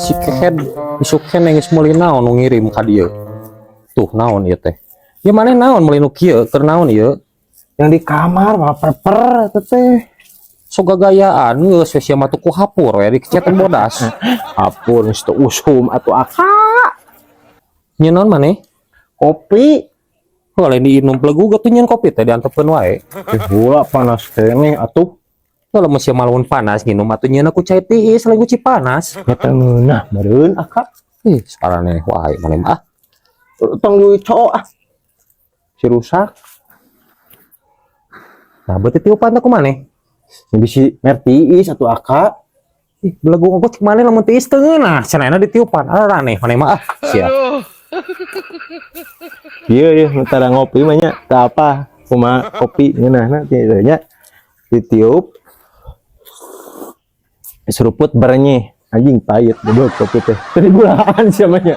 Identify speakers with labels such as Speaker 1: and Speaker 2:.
Speaker 1: Si kehead isuken geus meuli naon nu ngirim ka dieu. Tuh naon ieu teh? Ya maneh naon meuli nu kieu keur naon ieu?
Speaker 2: Yang di kamar baper teh.
Speaker 1: So gagayaan geus we sia mah tuku hapur we dikecetan bodas.
Speaker 2: Hapur geus teu usum atuh aka.
Speaker 1: Nyeun naon maneh?
Speaker 2: Kopi.
Speaker 1: Kalau lain diinum pelegu gak tuh nyeun kopi teh diantepkeun wae.
Speaker 2: Gula panas keneh atuh.
Speaker 1: Kalau masih malun panas nginum atuh nyeun aku cai tiis lain guci panas.
Speaker 2: Eta meunah meureun aka.
Speaker 1: Ih, saraneh wae maneh mah.
Speaker 2: Tong duit cowok si rusak.
Speaker 1: Nah, berarti tiupan teh kumaneh?
Speaker 2: Bisi mertiis atuh aka.
Speaker 1: Ih, belegu ngokot kemana lamun tiis teu ngeunah, cenah ditiupan. Aneh maneh mah sia.
Speaker 2: Iya nu tara ngopi mah nya teu apa. Kumaha kopi ngeunahna teh nya ditiup. Seruput berenyeh anjing pahit goblok kopi teh. Teu gulaan sia mah nya.